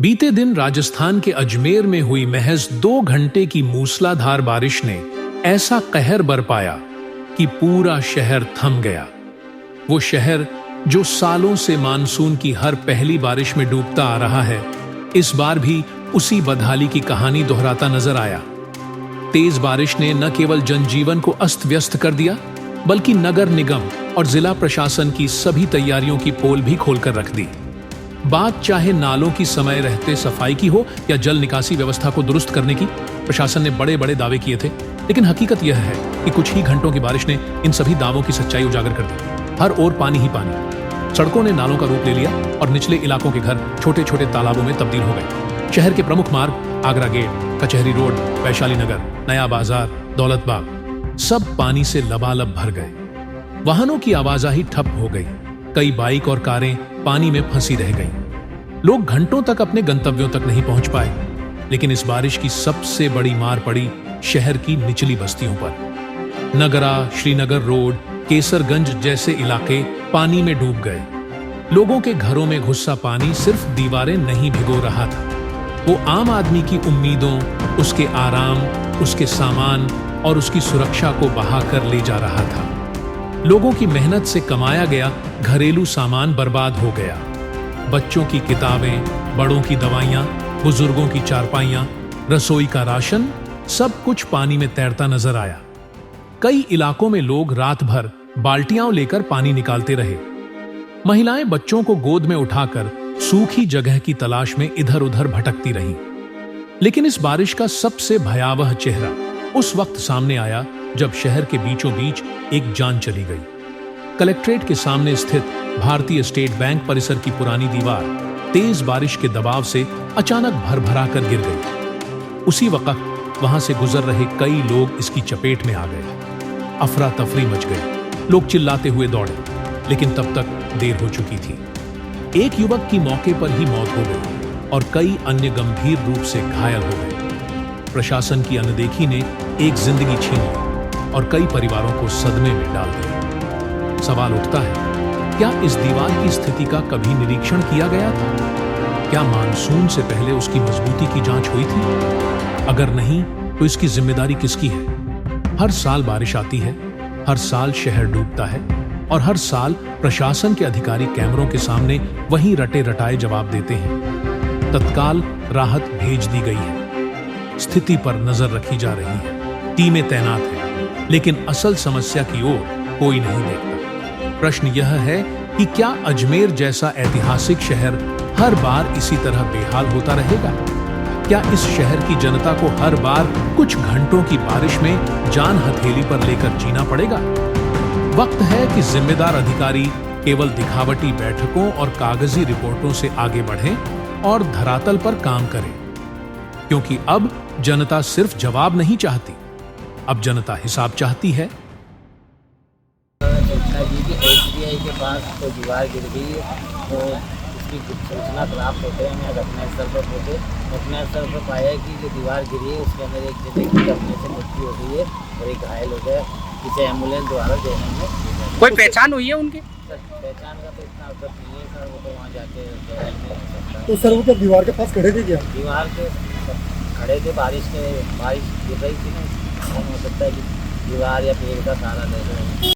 बीते दिन राजस्थान के अजमेर में हुई महज 2 घंटे की मूसलाधार बारिश ने ऐसा कहर बरपाया कि पूरा शहर थम गया। वो शहर जो सालों से मानसून की हर पहली बारिश में डूबता आ रहा है, इस बार भी उसी बदहाली की कहानी दोहराता नजर आया। तेज बारिश ने न केवल जनजीवन को अस्त व्यस्त कर दिया, बल्कि नगर निगम और जिला प्रशासन की सभी तैयारियों की पोल भी खोलकर रख दी। बात चाहे नालों की समय रहते सफाई की हो या जल निकासी व्यवस्था को दुरुस्त करने की, प्रशासन ने बड़े बड़े दावे किए थे, लेकिन हकीकत यह है कि कुछ ही घंटों की बारिश ने इन सभी दावों की सच्चाई उजागर कर दी। हर ओर पानी ही पानी। सड़कों ने नालों का रूप ले लिया और निचले इलाकों के घर छोटे छोटे तालाबों में तब्दील हो गए। शहर के प्रमुख मार्ग आगरा गेट, कचहरी रोड, वैशाली नगर, नया बाजार, दौलत बाग, सब पानी से लबालब भर गए। वाहनों की आवाजाही ठप हो गई। कई बाइक और कारें पानी में फंसी रह गईं। लोग घंटों तक अपने गंतव्यों तक नहीं पहुंच पाए। लेकिन इस बारिश की सबसे बड़ी मार पड़ी शहर की निचली बस्तियों पर। नगरा, श्रीनगर रोड, केसरगंज जैसे इलाके पानी में डूब गए। लोगों के घरों में घुसा पानी सिर्फ दीवारें नहीं भिगो रहा था, वो आम आदमी की उम्मीदों, उसके आराम, उसके सामान और उसकी सुरक्षा को बहा कर ले जा रहा था। लोगों की मेहनत से कमाया गया घरेलू सामान बर्बाद हो गया। बच्चों की किताबें, बड़ों की दवाइयां, बुजुर्गों की चारपाइयां, रसोई का राशन, सब कुछ पानी में तैरता नजर आया। कई इलाकों में लोग रात भर बाल्टियां लेकर पानी निकालते रहे। महिलाएं बच्चों को गोद में उठाकर सूखी जगह की तलाश में इधर उधर भटकती रहीं। लेकिन इस बारिश का सबसे भयावह चेहरा उस वक्त सामने आया जब शहर के बीचों बीच एक जान चली गई। कलेक्ट्रेट के सामने स्थित भारतीय स्टेट बैंक परिसर की पुरानी दीवार तेज बारिश के दबाव से अचानक भरभरा कर गिर गई। उसी वक्त वहां से गुजर रहे कई लोग इसकी चपेट में आ गए। अफरा तफरी मच गई। लोग चिल्लाते हुए दौड़े, लेकिन तब तक देर हो चुकी थी। एक युवक की मौके पर ही मौत हो गई और कई अन्य गंभीर रूप से घायल हो गए। प्रशासन की अनदेखी ने एक जिंदगी छीन ली और कई परिवारों को सदमे में डाल दिया। सवाल उठता है, क्या इस दीवार की स्थिति का कभी निरीक्षण किया गया था? क्या मानसून से पहले उसकी मजबूती की जांच हुई थी? अगर नहीं, तो इसकी जिम्मेदारी किसकी है? हर साल बारिश आती है, हर साल शहर डूबता है और हर साल प्रशासन के अधिकारी कैमरों के सामने वही रटे रटाए जवाब देते हैं। तत्काल राहत भेज दी गई है, स्थिति पर नजर रखी जा रही है, टीमें तैनात हैं, लेकिन असल समस्या की ओर कोई नहीं देखता। प्रश्न यह है कि क्या अजमेर जैसा ऐतिहासिक शहर हर बार इसी तरह बेहाल होता रहेगा? क्या इस शहर की जनता को हर बार कुछ घंटों की बारिश में जान हथेली पर लेकर जीना पड़ेगा? वक्त है कि जिम्मेदार अधिकारी केवल दिखावटी बैठकों और कागजी रिपोर्टों से आगे बढ़ें और धरातल पर काम करें, क्योंकि अब जनता सिर्फ जवाब नहीं चाहती, अब जनता हिसाब चाहती है। SBI के पास तो दीवार गिर गई है, तो उसकी सूचना प्राप्त होते हैं घटना स्थल पर पहुँचे। घटना स्थल पर पाया कि जो दीवार गिरी है उसके अंदर एक जने की दबने से मृत्यु हो गई है और एक घायल हो गया, जिसे एम्बुलेंस द्वारा देने में। कोई पहचान हुई है उनकी? पहचान का तो इतना अवगत नहीं है सर, वो तो वहाँ जाके। तो सर वो क्या दीवार के पास खड़े थे क्या? दीवार के खड़े थे, बारिश गिर रही थी ना, हो सकता है कि दीवार या पेड़ का सहारा ले रहे हैं।